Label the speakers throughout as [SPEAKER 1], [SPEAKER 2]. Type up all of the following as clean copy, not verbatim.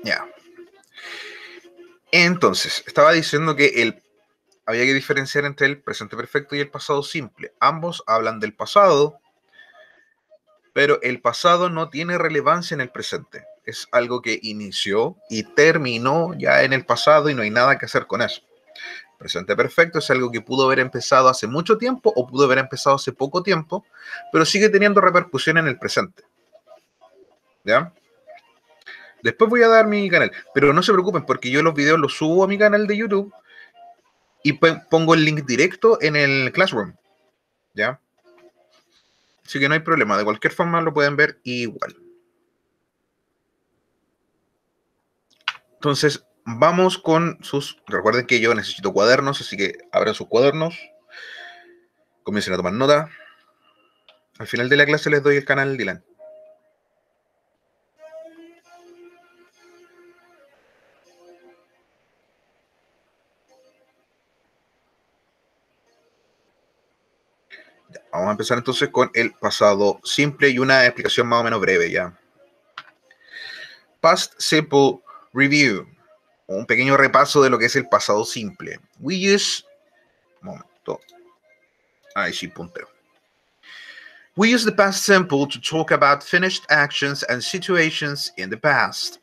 [SPEAKER 1] Ya. Entonces, estaba diciendo que había que diferenciar entre el presente perfecto y el pasado simple. Ambos hablan del pasado, pero el pasado no tiene relevancia en el presente. Es algo que inició y terminó ya en el pasado y no hay nada que hacer con eso. Presente perfecto es algo que pudo haber empezado hace mucho tiempo o pudo haber empezado hace poco tiempo, pero sigue teniendo repercusión en el presente. ¿Ya? Después voy a dar mi canal, pero no se preocupen porque yo los videos los subo a mi canal de YouTube y pongo el link directo en el Classroom. ¿Ya? Así que no hay problema, de cualquier forma lo pueden ver igual. Entonces, vamos con sus... Recuerden que yo necesito cuadernos, así que abran sus cuadernos, comiencen a tomar nota. Al final de la clase les doy el canal Dylan. Vamos a empezar entonces con el pasado simple y una explicación más o menos breve ya. Past Simple Review. Un pequeño repaso de lo que es el pasado simple. We use... Momento. Ahí sí, punteo. We use the past simple to talk about finished actions and situations in the past.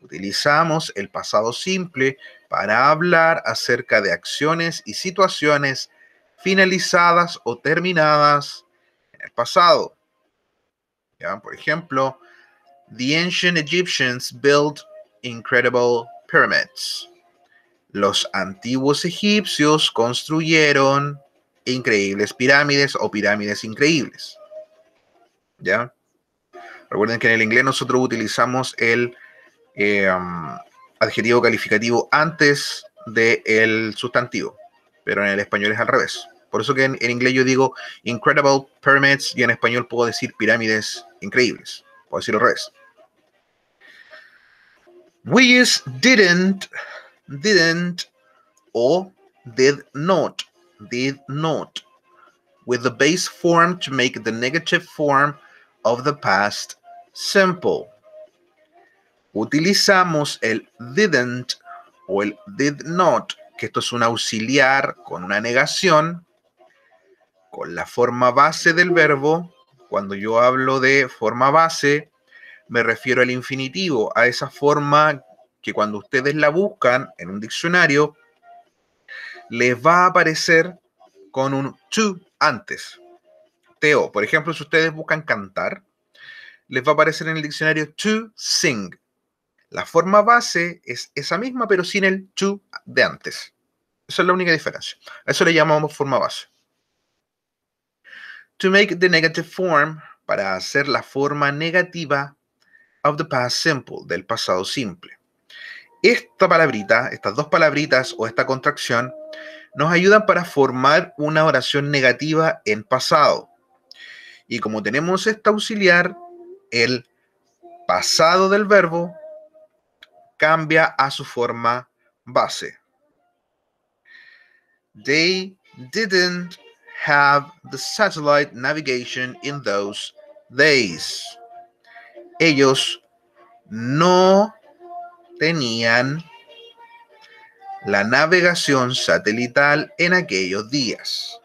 [SPEAKER 1] Utilizamos el pasado simple para hablar acerca de acciones y situaciones finalizadas o terminadas en el pasado. ¿Ya? Por ejemplo, the ancient Egyptians built incredible pyramids. Los antiguos egipcios construyeron increíbles pirámides o pirámides increíbles. ¿Ya? Recuerden que en el inglés nosotros utilizamos el adjetivo calificativo antes del sustantivo, pero en el español es al revés. Por eso que en inglés yo digo incredible pyramids y en español puedo decir pirámides increíbles. Puedo decirlo al revés. We use didn't or did not with the base form to make the negative form of the past simple. Utilizamos el didn't o el did not, que esto es un auxiliar con una negación, con la forma base del verbo. Cuando yo hablo de forma base, me refiero al infinitivo, a esa forma que cuando ustedes la buscan en un diccionario, les va a aparecer con un to antes. TO. Por ejemplo, si ustedes buscan cantar, les va a aparecer en el diccionario to sing. La forma base es esa misma, pero sin el to de antes. Esa es la única diferencia. A eso le llamamos forma base. To make the negative form, para hacer la forma negativa of the past simple, del pasado simple. Esta palabrita, estas dos palabritas o esta contracción, nos ayudan para formar una oración negativa en pasado. Y como tenemos esta auxiliar, el pasado del verbo cambia a su forma base. They didn't have the satellite navigation in those days. Ellos no tenían la navegación satelital en aquellos días.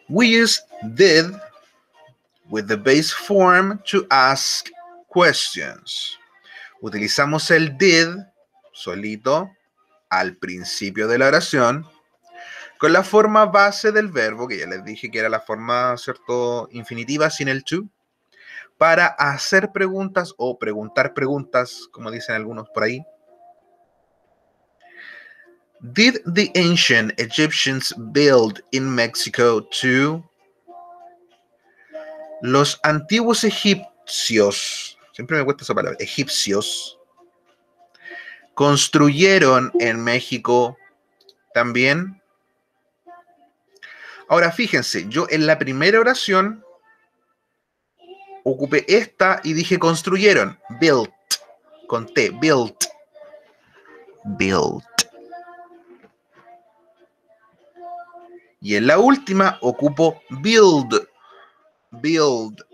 [SPEAKER 1] We use did with the base form to ask questions. Utilizamos el did solito al principio de la oración con la forma base del verbo, que ya les dije que era la forma, ¿cierto?, infinitiva sin el to, para hacer preguntas o preguntar preguntas, como dicen algunos por ahí. Did the ancient Egyptians build in Mexico too? Los antiguos egipcios, siempre me cuesta esa palabra, egipcios, construyeron en México también. Ahora fíjense, yo en la primera oración ocupé esta y dije construyeron, built, con T, built. Y en la última ocupo build. Build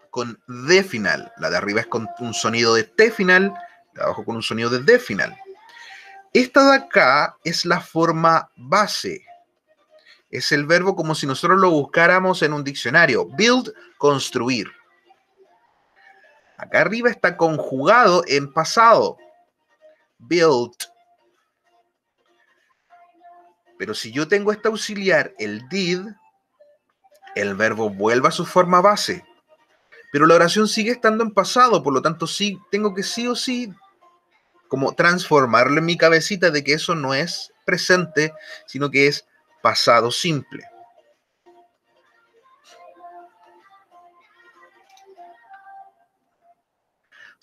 [SPEAKER 1] con D final. La de arriba es con un sonido de T final, la de abajo con un sonido de D final. Esta de acá es la forma base. Es el verbo como si nosotros lo buscáramos en un diccionario. Build, construir. Acá arriba está conjugado en pasado. Built. Pero si yo tengo este auxiliar, el did, el verbo vuelve a su forma base. Pero la oración sigue estando en pasado, por lo tanto sí tengo que sí o sí como transformarlo en mi cabecita de que eso no es presente, sino que es pasado simple.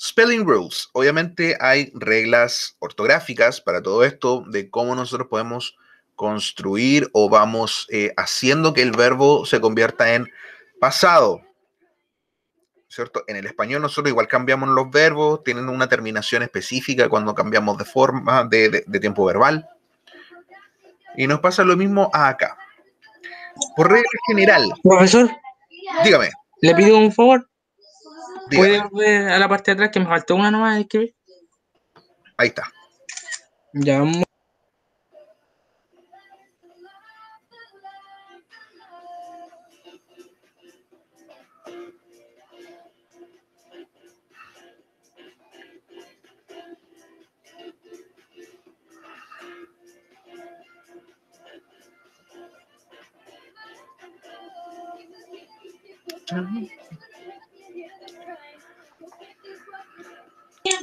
[SPEAKER 1] Spelling rules. Obviamente hay reglas ortográficas para todo esto, de cómo nosotros podemos construir o vamos haciendo que el verbo se convierta en pasado. ¿Cierto? En el español nosotros igual cambiamos los verbos, tienen una terminación específica cuando cambiamos de forma, de tiempo verbal. Y nos pasa lo mismo acá. Por regla general.
[SPEAKER 2] Profesor,
[SPEAKER 1] Dígame.
[SPEAKER 2] le pido un favor.
[SPEAKER 1] Dígame.
[SPEAKER 2] ¿Puede volver a la parte de atrás que me faltó una nomás de escribir?
[SPEAKER 1] Ahí está.
[SPEAKER 2] Ya.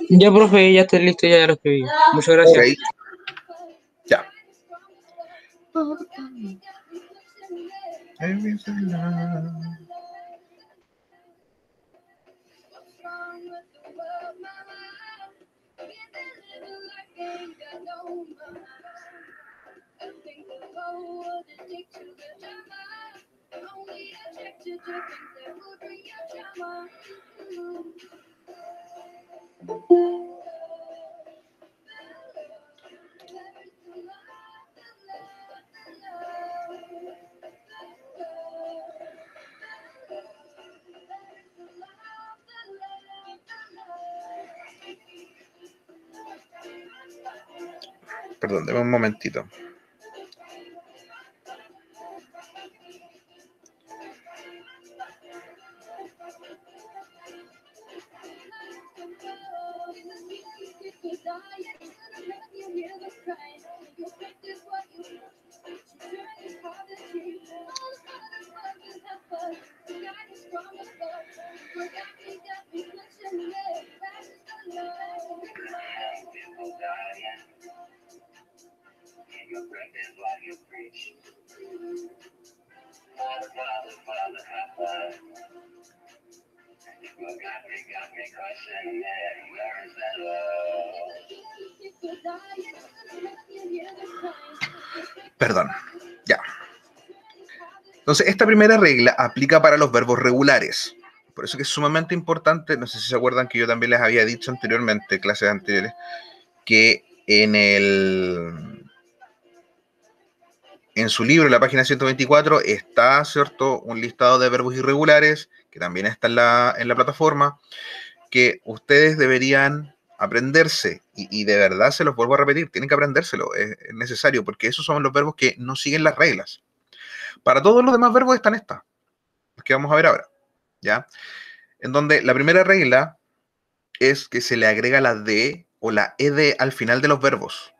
[SPEAKER 2] Ya, profe, ya estoy listo, ya lo escribí. Muchas gracias.
[SPEAKER 1] Ok. Ya. Perdón, deme un momentito. Perdón, ya. Entonces, esta primera regla aplica para los verbos regulares. Por eso que es sumamente importante, no sé si se acuerdan que yo también les había dicho anteriormente, clases anteriores, que en su libro, en la página 124, está, ¿cierto?, un listado de verbos irregulares, que también está en la plataforma, que ustedes deberían aprenderse, y de verdad se los vuelvo a repetir, tienen que aprendérselo, es necesario, porque esos son los verbos que no siguen las reglas. Para todos los demás verbos están estas, que vamos a ver ahora, ¿ya? En donde la primera regla es que se le agrega la D o la ED al final de los verbos.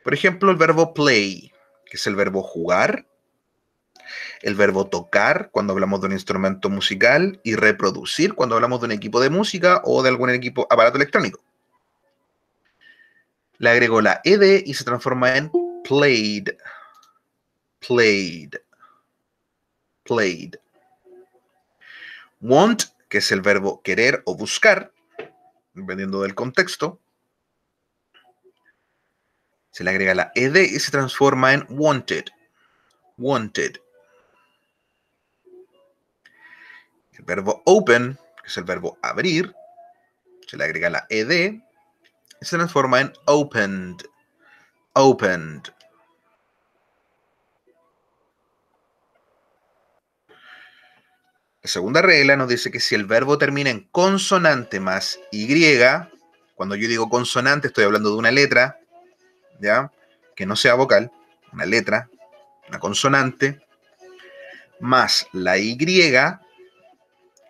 [SPEAKER 1] Por ejemplo, el verbo play, que es el verbo jugar, el verbo tocar cuando hablamos de un instrumento musical y reproducir cuando hablamos de un equipo de música o de algún equipo aparato electrónico. Le agrego la ed y se transforma en played. Played. Played. Want, que es el verbo querer o buscar, dependiendo del contexto, se le agrega la ed y se transforma en wanted. Wanted. El verbo open, que es el verbo abrir, se le agrega la ed y se transforma en opened. Opened. La segunda regla nos dice que si el verbo termina en consonante más y, cuando yo digo consonante estoy hablando de una letra, ¿ya? Que no sea vocal, una letra, una consonante, más la y,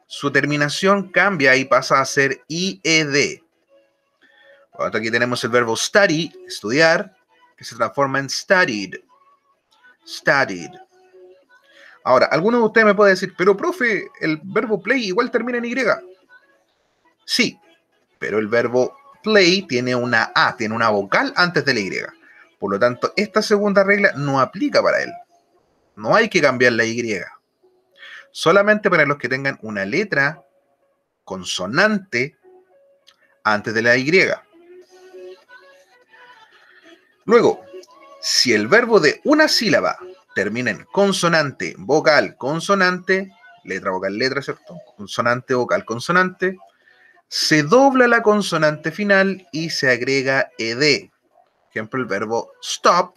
[SPEAKER 1] su terminación cambia y pasa a ser ied. Por lo tanto, aquí tenemos el verbo study, estudiar, que se transforma en studied. Studied. Ahora, alguno de ustedes me puede decir, pero profe, el verbo play igual termina en y. Sí, pero el verbo play tiene una A, tiene una vocal antes de la Y. Por lo tanto, esta segunda regla no aplica para él. No hay que cambiar la Y. Solamente para los que tengan una letra consonante antes de la Y. Luego, si el verbo de una sílaba termina en consonante, vocal, consonante, letra, vocal, letra, ¿cierto? Consonante, vocal, consonante, se dobla la consonante final y se agrega ed. Por ejemplo, el verbo stop.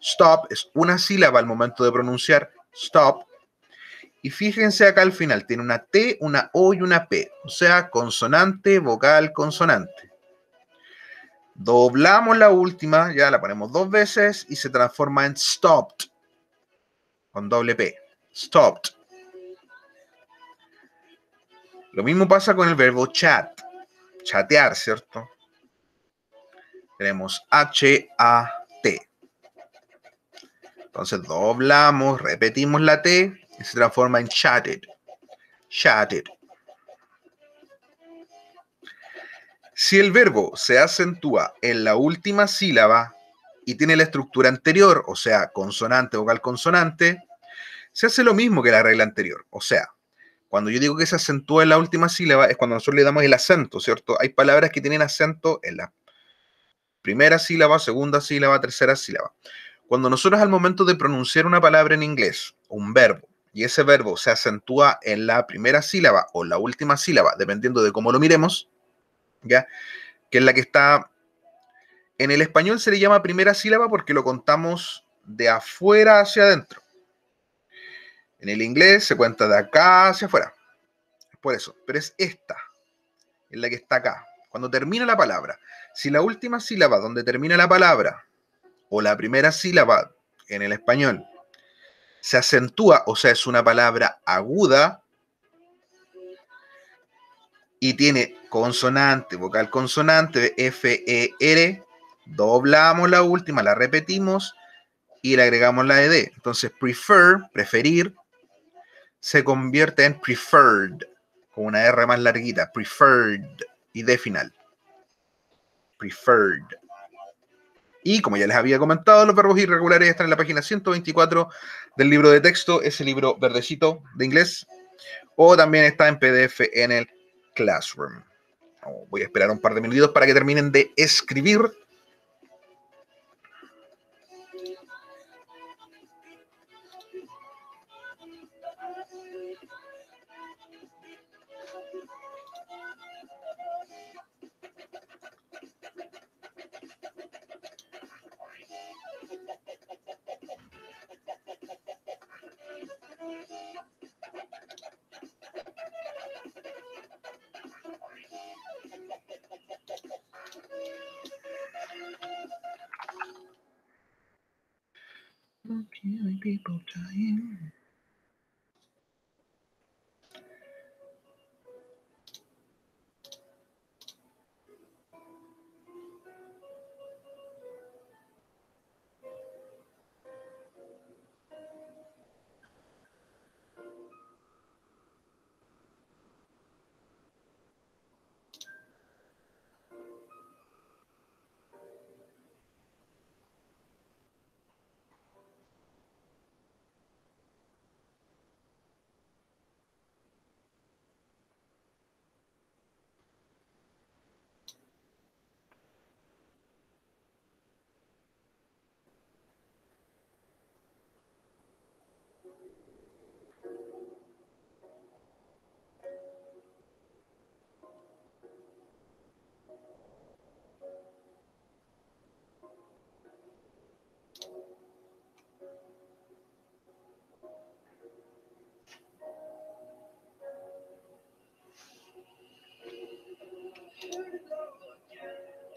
[SPEAKER 1] Stop es una sílaba al momento de pronunciar stop. Y fíjense acá al final, tiene una T, una O y una P. O sea, consonante, vocal, consonante. Doblamos la última, ya la ponemos 2 veces y se transforma en stopped. Con doble P. Stopped. Lo mismo pasa con el verbo chat. Chatear, ¿cierto? Tenemos H-A-T. Entonces doblamos, repetimos la T y se transforma en chatted. Chatted. Si el verbo se acentúa en la última sílaba y tiene la estructura anterior, o sea, consonante, vocal, consonante, se hace lo mismo que la regla anterior. O sea, cuando yo digo que se acentúa en la última sílaba es cuando nosotros le damos el acento, ¿cierto? Hay palabras que tienen acento en la primera sílaba, segunda sílaba, tercera sílaba. Cuando nosotros al momento de pronunciar una palabra en inglés, un verbo, y ese verbo se acentúa en la primera sílaba o la última sílaba, dependiendo de cómo lo miremos, ¿ya? Que es la que está en el español se le llama primera sílaba porque lo contamos de afuera hacia adentro. En el inglés se cuenta de acá hacia afuera. Por eso, pero es esta, es la que está acá. Cuando termina la palabra, si la última sílaba donde termina la palabra o la primera sílaba en el español se acentúa, o sea, es una palabra aguda y tiene consonante, vocal consonante, F-E-R, doblamos la última, la repetimos y le agregamos la ed. Entonces, prefer, preferir, se convierte en preferred, con una R más larguita, preferred, y D final. Preferred. Y como ya les había comentado, los verbos irregulares están en la página 124 del libro de texto, ese libro verdecito de inglés, o también está en PDF en el Classroom. Voy a esperar un par de minutitos para que terminen de escribir. People dying.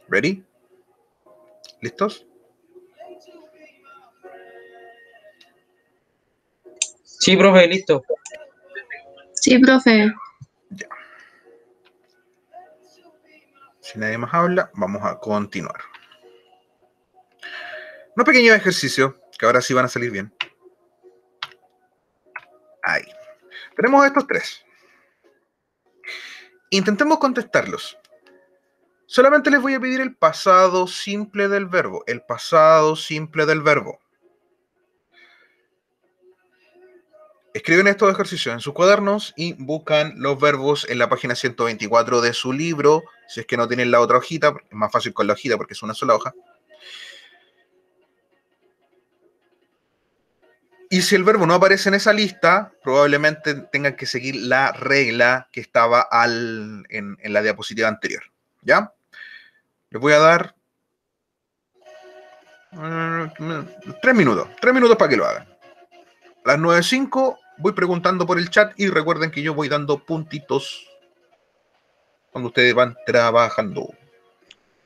[SPEAKER 1] Ready? ¿Listos?
[SPEAKER 2] Sí, profe, listo.
[SPEAKER 3] Sí, profe.
[SPEAKER 1] Ya. Si nadie más habla, vamos a continuar. Un pequeño ejercicio, que ahora sí van a salir bien. Ahí. Tenemos estos tres. Intentemos contestarlos. Solamente les voy a pedir el pasado simple del verbo. El pasado simple del verbo. Escriben estos ejercicios en sus cuadernos y buscan los verbos en la página 124 de su libro. Si es que no tienen la otra hojita, es más fácil con la hojita porque es una sola hoja. Y si el verbo no aparece en esa lista, probablemente tengan que seguir la regla que estaba en la diapositiva anterior. ¿Ya? Les voy a dar 3 minutos. 3 minutos para que lo hagan. A las 9:05 voy preguntando por el chat y recuerden que yo voy dando puntitos cuando ustedes van trabajando.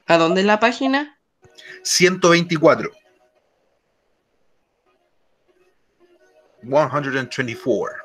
[SPEAKER 4] ¿A dónde es la página?
[SPEAKER 1] 124. 124.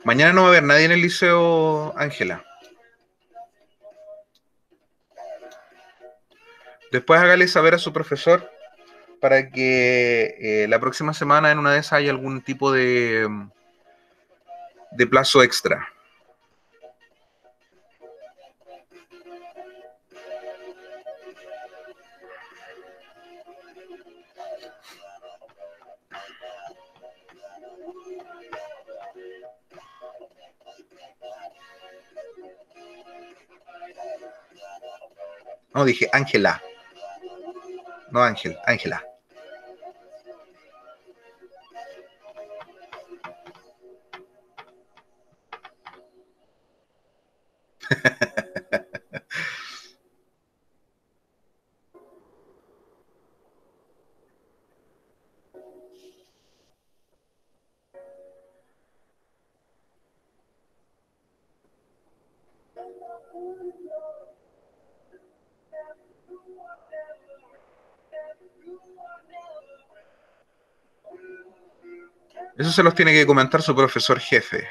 [SPEAKER 1] Mañana no va a haber nadie en el liceo, Ángela. Después hágale saber a su profesor para que la próxima semana en una de esas haya algún tipo de plazo extra. No, dije Ángela. No Ángel, Ángela. Eso se los tiene que comentar su profesor jefe.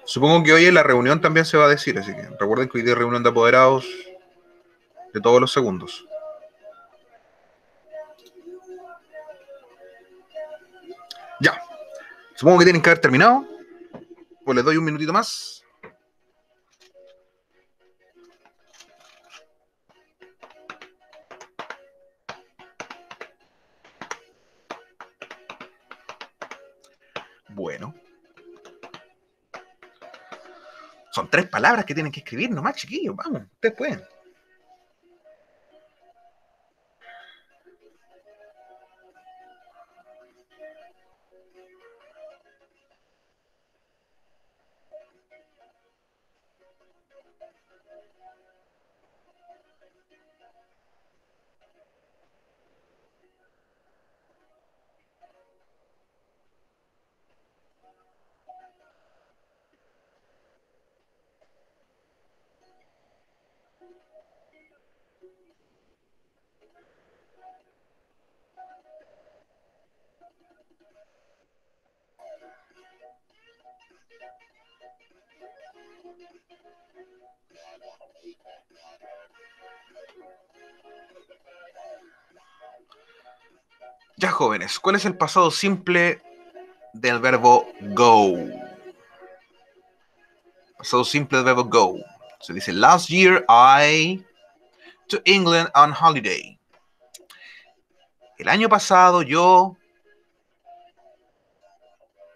[SPEAKER 1] Supongo que hoy en la reunión también se va a decir, así que recuerden que hoy día hay reunión de apoderados de todos los segundos. Ya. Supongo que tienen que haber terminado. Pues les doy un minutito más. Bueno. Son 3 palabras que tienen que escribir nomás, chiquillos. Vamos, ustedes pueden. Ya, jóvenes, ¿cuál es el pasado simple del verbo go? Pasado simple del verbo go. Se dice, last year I to England on holiday. El año pasado yo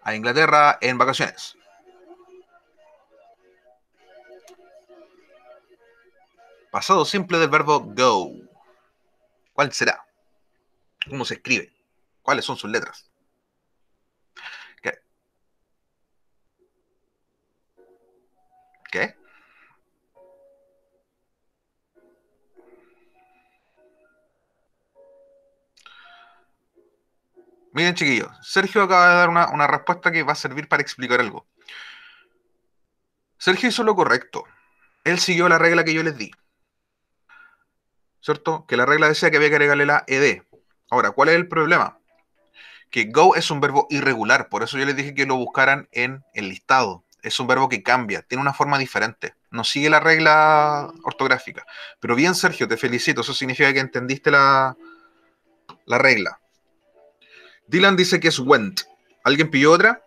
[SPEAKER 1] a Inglaterra en vacaciones. Pasado simple del verbo go. ¿Cuál será? ¿Cómo se escribe? ¿Cuáles son sus letras? ¿Qué? ¿Qué? Miren, chiquillos, Sergio acaba de dar una respuesta que va a servir para explicar algo. Sergio hizo lo correcto. Él siguió la regla que yo les di. ¿Cierto? Que la regla decía que había que agregarle la ed. Ahora, ¿cuál es el problema? Que go es un verbo irregular, por eso yo les dije que lo buscaran en el listado. Es un verbo que cambia, tiene una forma diferente, no sigue la regla ortográfica. Pero bien, Sergio, te felicito, eso significa que entendiste la regla. Dylan dice que es went. ¿Alguien pidió otra?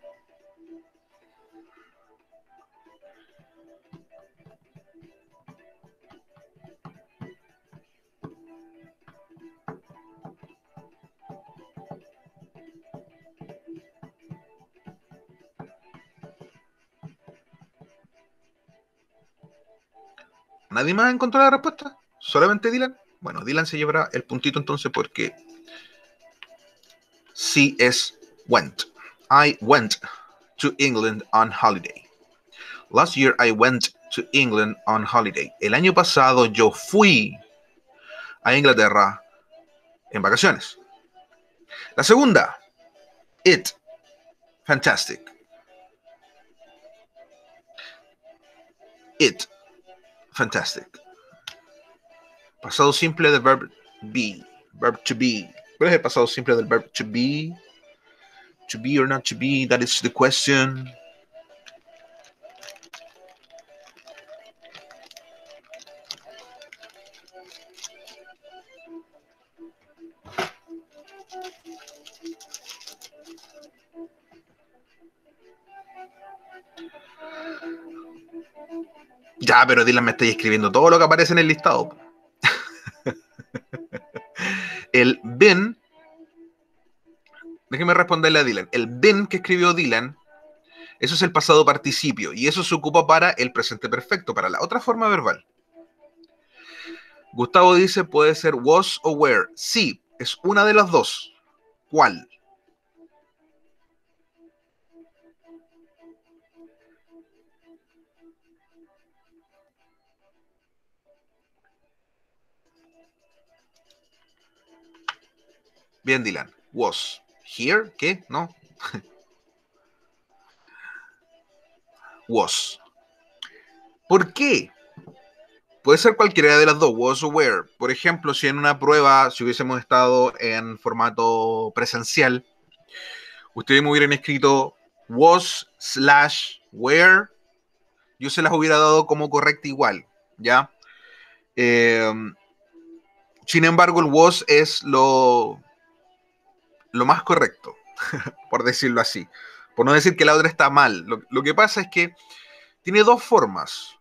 [SPEAKER 1] ¿Nadie más encontró la respuesta? ¿Solamente Dylan? Bueno, Dylan se llevará el puntito entonces porque sí es went. I went to England on holiday. Last year I went to England on holiday. El año pasado yo fui a Inglaterra en vacaciones. La segunda, it. Fantastic. It. Fantastic. Pasado simple del verb be. Verb to be. ¿Cuál es el pasado simple del verb to be? To be or not to be, that is the question. Ya, pero Dylan me está escribiendo todo lo que aparece en el listado. El been, déjeme responderle a Dylan. El been que escribió Dylan, eso es el pasado participio y eso se ocupa para el presente perfecto, para la otra forma verbal. Gustavo dice, puede ser was o were. Sí, es una de las dos. ¿Cuál? Bien, Dylan. Was. Here, ¿qué? No. Was. ¿Por qué? Puede ser cualquiera de las dos, was o were. Por ejemplo, si en una prueba, si hubiésemos estado en formato presencial, ustedes me hubieran escrito was/were, yo se las hubiera dado como correcta igual, ¿ya? Sin embargo, el was es lo más correcto, por decirlo así. Por no decir que la otra está mal. Lo que pasa es que tiene dos formas.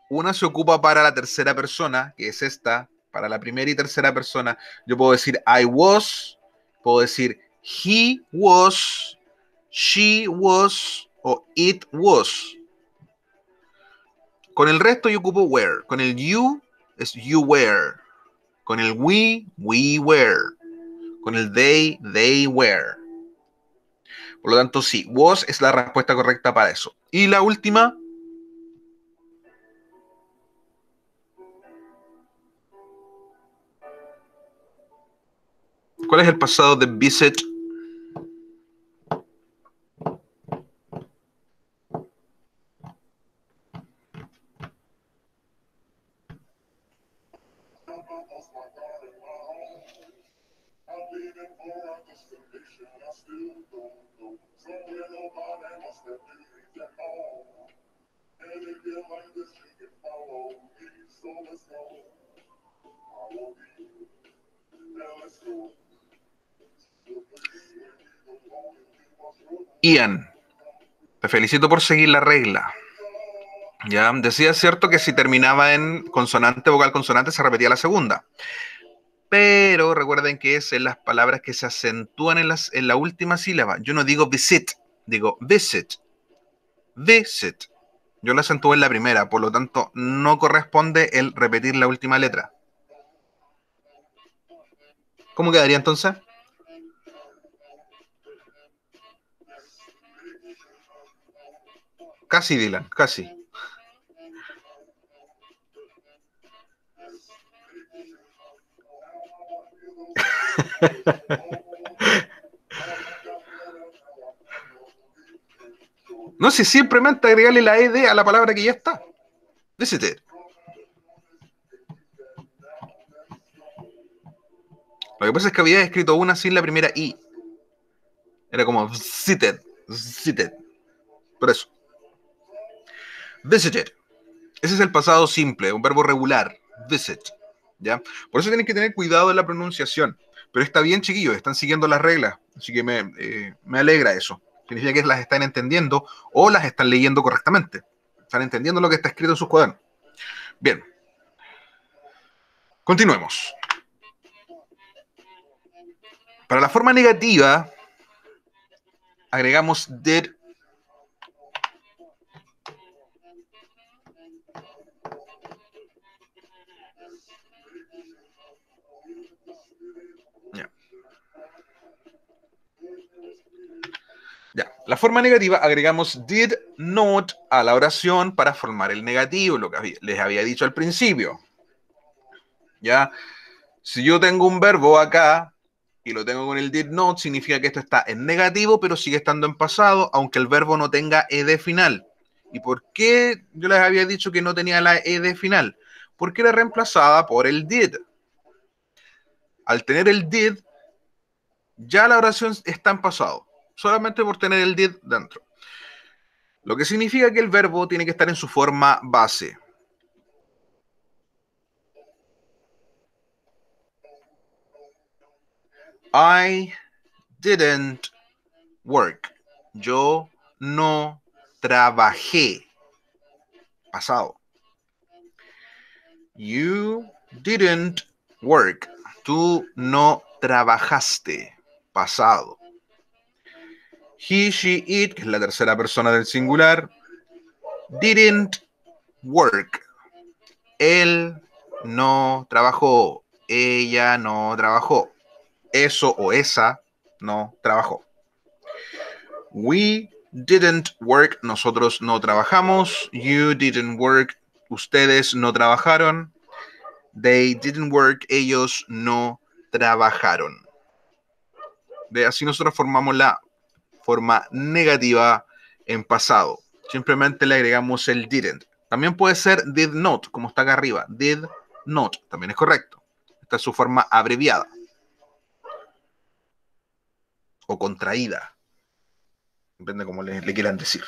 [SPEAKER 1] Una se ocupa para la tercera persona, que es esta, para la primera y tercera persona. Yo puedo decir I was, puedo decir he was, she was o it was. Con el resto yo ocupo were. Con el you es you were. Con el we were. Con el they were. Por lo tanto, sí, was es la respuesta correcta para eso. Y la última. ¿Cuál es el pasado de visit? Ian, te felicito por seguir la regla. Ya, decía cierto que si terminaba en consonante, vocal, consonante, se repetía la segunda. pero recuerden que es en las palabras que se acentúan en la última sílaba. Yo no digo visit, digo visit. Visit. Yo lo acentúo en la primera, por lo tanto, no corresponde el repetir la última letra. ¿Cómo quedaría entonces? Casi, Dylan, casi. No sé, simplemente agregarle la ed a la palabra que ya está. Visited. Lo que pasa es que había escrito una sin la primera i. Era como visited, visited. Por eso. Visited. Ese es el pasado simple, un verbo regular. Visit. ¿Ya? Por eso tienen que tener cuidado en la pronunciación. Pero está bien, chiquillos, están siguiendo las reglas. Así que me alegra eso. Significa que las están entendiendo o las están leyendo correctamente. Están entendiendo lo que está escrito en sus cuadernos. Bien. Continuemos. Para la forma negativa, agregamos did. Ya. La forma negativa agregamos did not a la oración para formar el negativo, lo que les había dicho al principio. Ya. Si yo tengo un verbo acá y lo tengo con el did not, significa que esto está en negativo, pero sigue estando en pasado, aunque el verbo no tenga ed final. ¿Y por qué yo les había dicho que no tenía la ed final? Porque era reemplazada por el did. Al tener el did, ya la oración está en pasado, solamente por tener el did dentro. Lo que significa que el verbo tiene que estar en su forma base. I didn't work. Yo no trabajé. Pasado. You didn't work. Tú no trabajaste. Pasado. He, she, it, que es la tercera persona del singular, didn't work. Él no trabajó. Ella no trabajó. Eso o esa no trabajó. We didn't work. Nosotros no trabajamos. You didn't work. Ustedes no trabajaron. They didn't work. Ellos no trabajaron. Así nosotros formamos la forma negativa en pasado. Simplemente le agregamos el didn't. También puede ser did not, como está acá arriba. Did not. También es correcto. Esta es su forma abreviada. O contraída. Depende de cómo le quieran decir.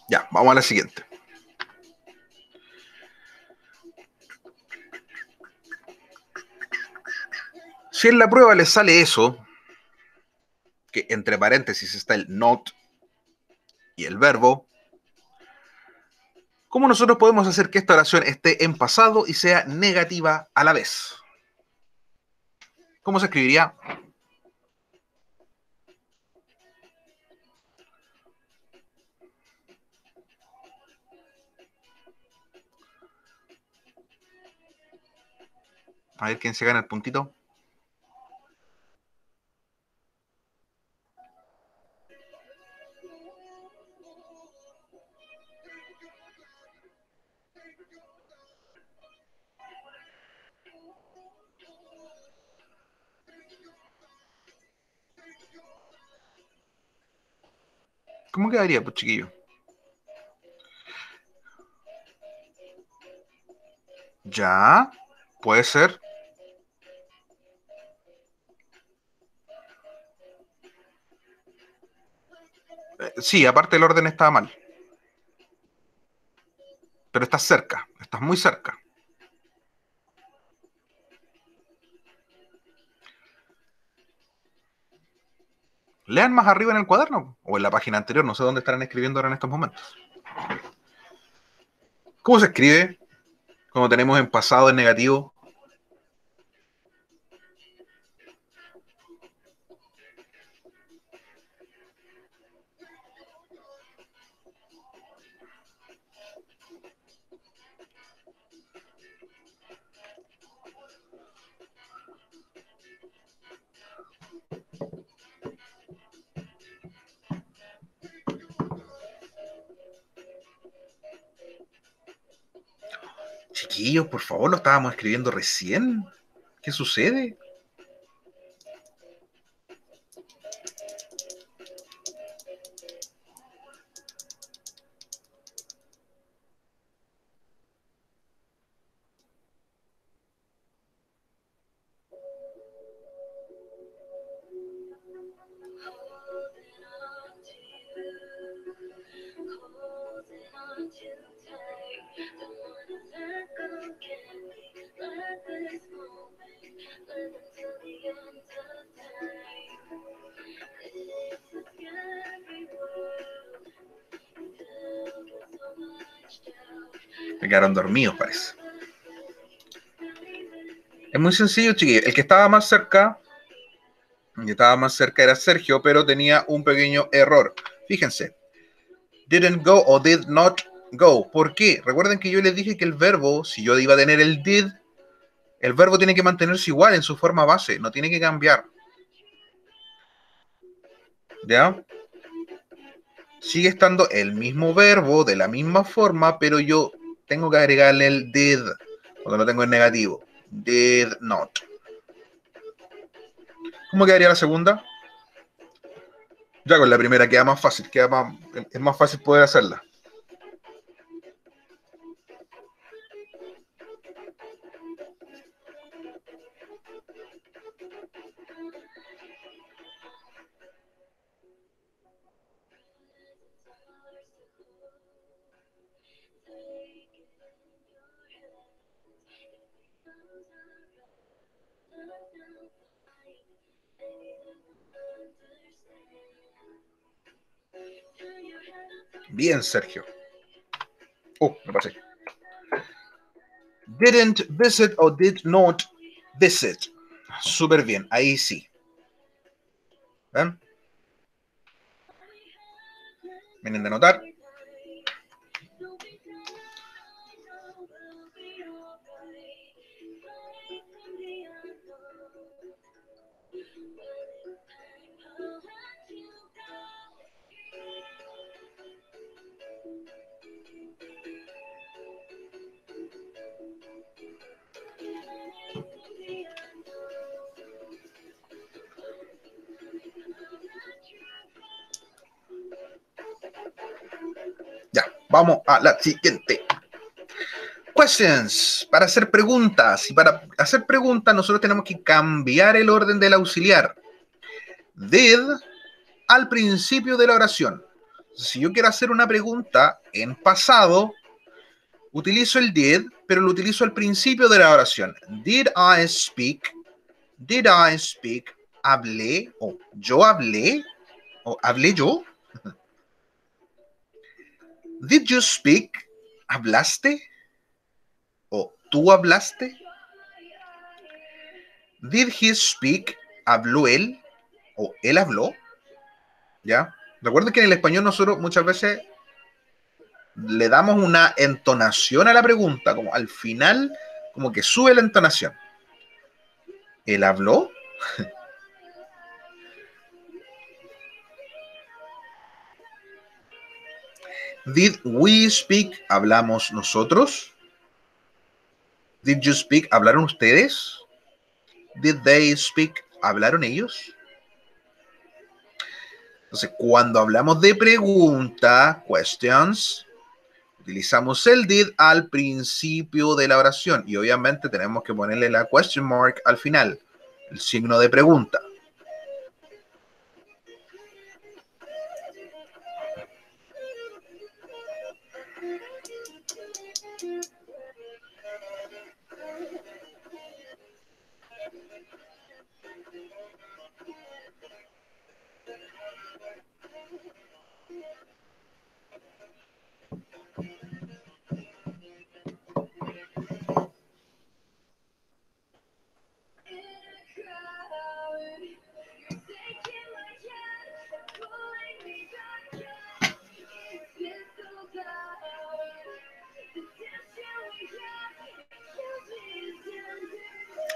[SPEAKER 1] Ya, vamos a la siguiente. Si en la prueba les sale eso, que entre paréntesis está el not y el verbo, ¿cómo nosotros podemos hacer que esta oración esté en pasado y sea negativa a la vez? ¿Cómo se escribiría? A ver quién se gana el puntito. ¿Cómo quedaría, pues, chiquillo? Ya, puede ser. Sí, aparte el orden estaba mal. Pero estás cerca, estás muy cerca. Lean más arriba en el cuaderno o en la página anterior, no sé dónde estarán escribiendo ahora en estos momentos. ¿Cómo se escribe cuando tenemos en pasado en negativo? Chiquillos, por favor, lo estábamos escribiendo recién. ¿Qué sucede? Me quedaron dormidos, parece. Es muy sencillo, chiquillos. El que estaba más cerca era Sergio, pero tenía un pequeño error. Fíjense. Didn't go o did not go. ¿Por qué? Recuerden que yo les dije que el verbo, si yo iba a tener el did, el verbo tiene que mantenerse igual en su forma base, no tiene que cambiar. ¿Ya? Sigue estando el mismo verbo de la misma forma, pero yo tengo que agregarle el did cuando lo tengo en negativo. Did not. ¿Cómo quedaría la segunda? Ya con la primera queda más fácil, es más fácil poder hacerla. Bien, Sergio. Me pasé. Didn't visit o did not visit. Súper bien, ahí sí. ¿Ven? Vienen de anotar. Ya, vamos a la siguiente. Questions, para hacer preguntas. Y para hacer preguntas nosotros tenemos que cambiar el orden del auxiliar. Did al principio de la oración. Si yo quiero hacer una pregunta en pasado, utilizo el did, pero lo utilizo al principio de la oración. Did I speak? Did I speak? ¿Hablé? ¿O yo hablé? ¿O hablé yo? Did you speak? ¿Hablaste? ¿O tú hablaste? Did he speak? ¿Habló él? ¿O él habló? ¿Ya? Recuerden que en el español nosotros muchas veces le damos una entonación a la pregunta, como al final, como que sube la entonación. ¿Él habló? Did we speak? ¿Hablamos nosotros? Did you speak? ¿Hablaron ustedes? Did they speak? ¿Hablaron ellos? Entonces, cuando hablamos de pregunta, questions, utilizamos el did al principio de la oración y obviamente tenemos que ponerle la question mark al final, el signo de pregunta.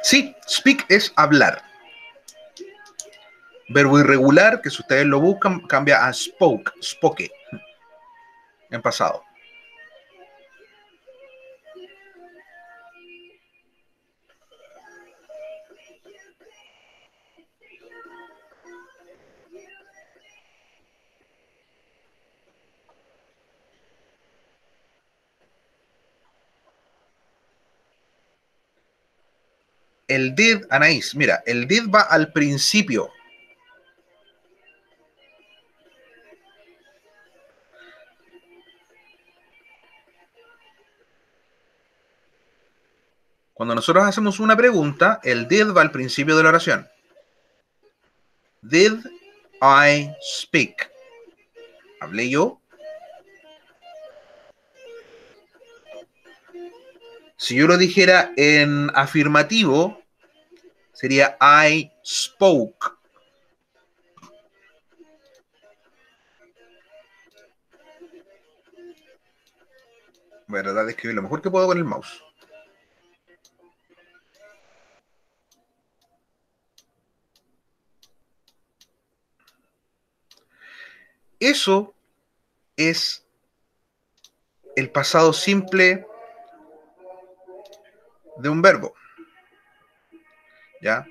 [SPEAKER 1] Sí, speak es hablar. Verbo irregular, que si ustedes lo buscan, cambia a spoke, spoke, en pasado. El did, Anaís, mira, el did va al principio. Cuando nosotros hacemos una pregunta, el did va al principio de la oración. Did I speak? ¿Hablé yo? Si yo lo dijera en afirmativo, sería I spoke. Voy a tratar de escribir lo mejor que puedo con el mouse. Eso es el pasado simple de un verbo. ¿Ya?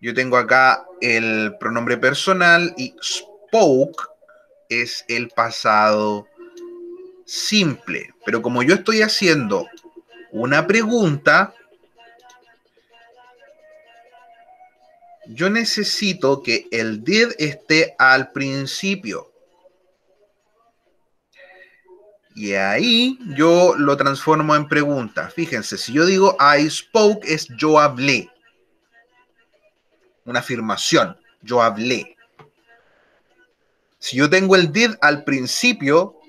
[SPEAKER 1] Yo tengo acá el pronombre personal y spoke es el pasado simple. Pero como yo estoy haciendo una pregunta, yo necesito que el did esté al principio. Y ahí yo lo transformo en pregunta. Fíjense, si yo digo I spoke es yo hablé. Una afirmación, yo hablé. Si yo tengo el did al principio,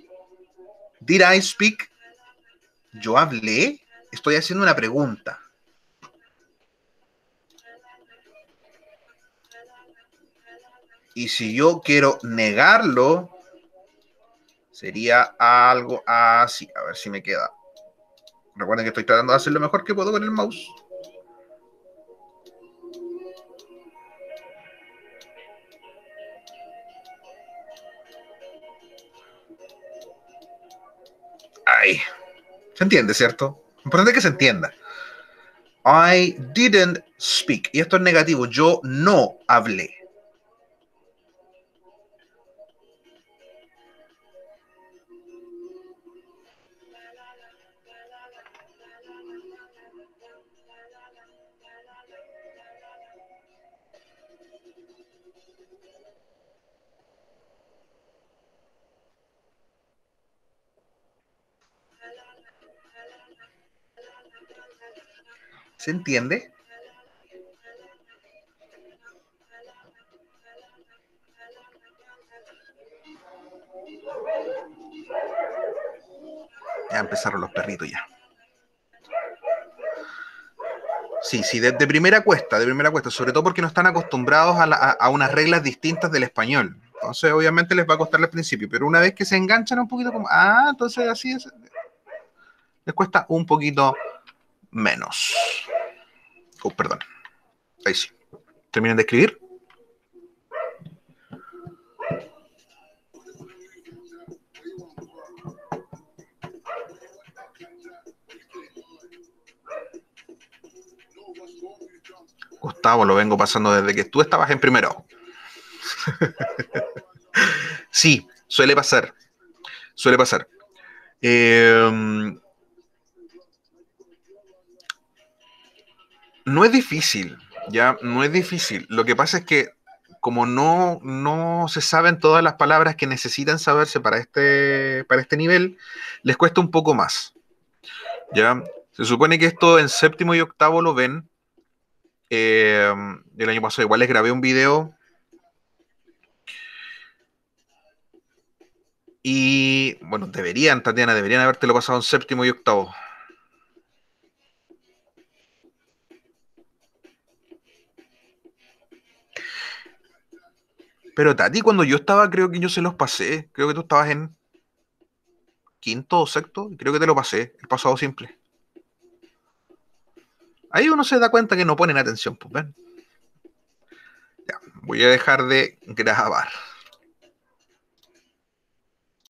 [SPEAKER 1] did I speak? ¿Yo hablé? Estoy haciendo una pregunta. Y si yo quiero negarlo, sería algo así. A ver si me queda. Recuerden que estoy tratando de hacer lo mejor que puedo con el mouse. Ay, se entiende, ¿cierto? Importante que se entienda. I didn't speak. Y esto es negativo. Yo no hablé. ¿Se entiende? Ya empezaron los perritos ya. Sí, de primera cuesta, sobre todo porque no están acostumbrados a unas reglas distintas del español. Entonces, obviamente les va a costar al principio, pero una vez que se enganchan un poquito como, entonces así es, les cuesta un poquito menos. Perdón. Ahí sí. Terminen de escribir. Gustavo, lo vengo pasando desde que tú estabas en primero. Sí, suele pasar. Suele pasar. No es difícil, ya, no es difícil. Lo que pasa es que como no se saben todas las palabras que necesitan saberse para este nivel, les cuesta un poco más. ¿Ya? Se supone que esto en séptimo y octavo lo ven. El año pasado igual les grabé un video. Y bueno, Tatiana, deberían habértelo pasado en séptimo y octavo. Pero Tati, cuando yo estaba, creo que yo se los pasé. Creo que tú estabas en quinto o sexto. Y creo que te lo pasé, el pasado simple. Ahí uno se da cuenta que no ponen atención, pues ven. Ya, voy a dejar de grabar.